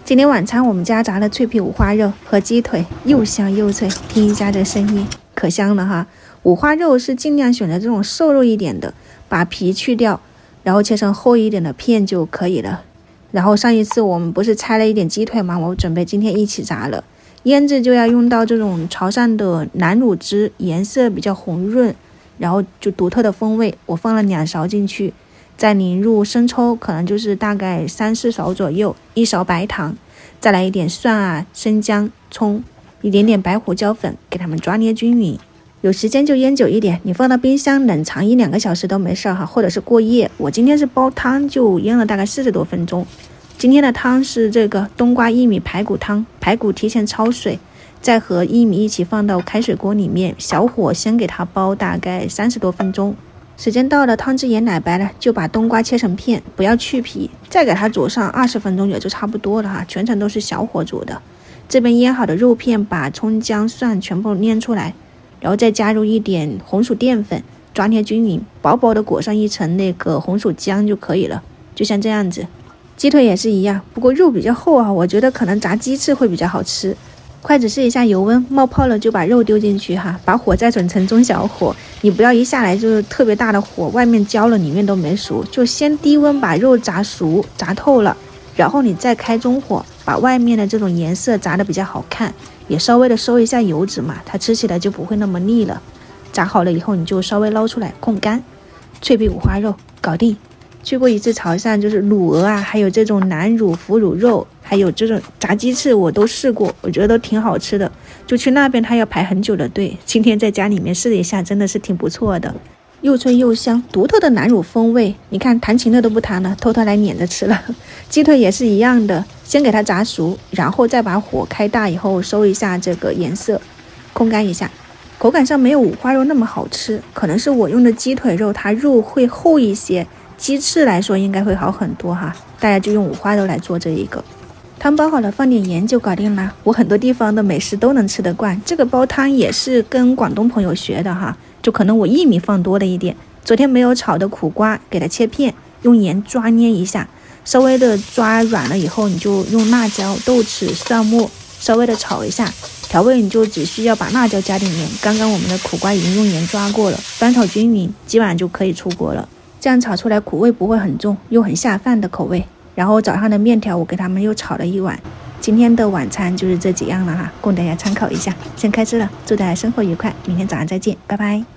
今天晚餐我们家炸了脆皮五花肉和鸡腿，又香又脆，听一下这声音，可香了哈。五花肉是尽量选择这种瘦肉一点的，把皮去掉，然后切成厚一点的片就可以了。然后上一次我们不是拆了一点鸡腿吗？我准备今天一起炸了。腌制就要用到这种潮汕的南乳汁，颜色比较红润，然后就独特的风味。我放了2勺进去，再淋入生抽，可能就是大概3-4勺左右，1勺白糖，再来一点蒜啊、生姜、葱，一点点白胡椒粉，给它们抓捏均匀。有时间就腌久一点，你放到冰箱冷藏1-2个小时都没事哈，或者是过夜。我今天是煲汤，就腌了大概40多分钟。今天的汤是这个冬瓜薏米排骨汤，排骨提前焯水，再和薏米一起放到开水锅里面，小火先给它煲大概30多分钟。时间到了，汤汁也奶白了，就把冬瓜切成片，不要去皮，再给它煮上20分钟也就差不多了哈，全程都是小火煮的。这边腌好的肉片，把葱姜蒜全部捏出来，然后再加入一点红薯淀粉，抓捏均匀，薄薄的裹上一层那个红薯浆就可以了，就像这样子。鸡腿也是一样，不过肉比较厚啊，我觉得可能炸鸡翅会比较好吃。筷子试一下油温，冒泡了就把肉丢进去哈，把火再转成中小火，你不要一下来就是特别大的火，外面焦了里面都没熟，就先低温把肉炸熟炸透了，然后你再开中火，把外面的这种颜色炸得比较好看，也稍微的收一下油脂嘛，它吃起来就不会那么腻了。炸好了以后你就稍微捞出来控干，脆皮五花肉搞定。去过一次潮汕，就是卤鹅啊，还有这种南乳腐乳肉，还有这种炸鸡翅我都试过，我觉得都挺好吃的。就去那边他要排很久的队，今天在家里面试了一下，真的是挺不错的，又脆又香，独特的南乳风味。你看弹琴的都不弹了，偷偷来碾着吃了。鸡腿也是一样的，先给它炸熟，然后再把火开大以后收一下这个颜色，控干一下。口感上没有五花肉那么好吃，可能是我用的鸡腿肉它肉会厚一些，鸡翅来说应该会好很多哈，大家就用五花肉来做这一个。汤煲好了，放点盐就搞定了。我很多地方的美食都能吃得惯，这个煲汤也是跟广东朋友学的哈，就可能我薏米放多了一点。昨天没有炒的苦瓜，给它切片，用盐抓捏一下，稍微的抓软了以后，你就用辣椒、豆豉、蒜末稍微的炒一下，调味你就只需要把辣椒加点盐。刚刚我们的苦瓜已经用盐抓过了，翻炒均匀，基本上就可以出锅了。这样炒出来苦味不会很重，又很下饭的口味。然后早上的面条我给他们又炒了一碗。今天的晚餐就是这几样了哈，供大家参考一下。先开吃了，祝大家生活愉快，明天早上再见，拜拜。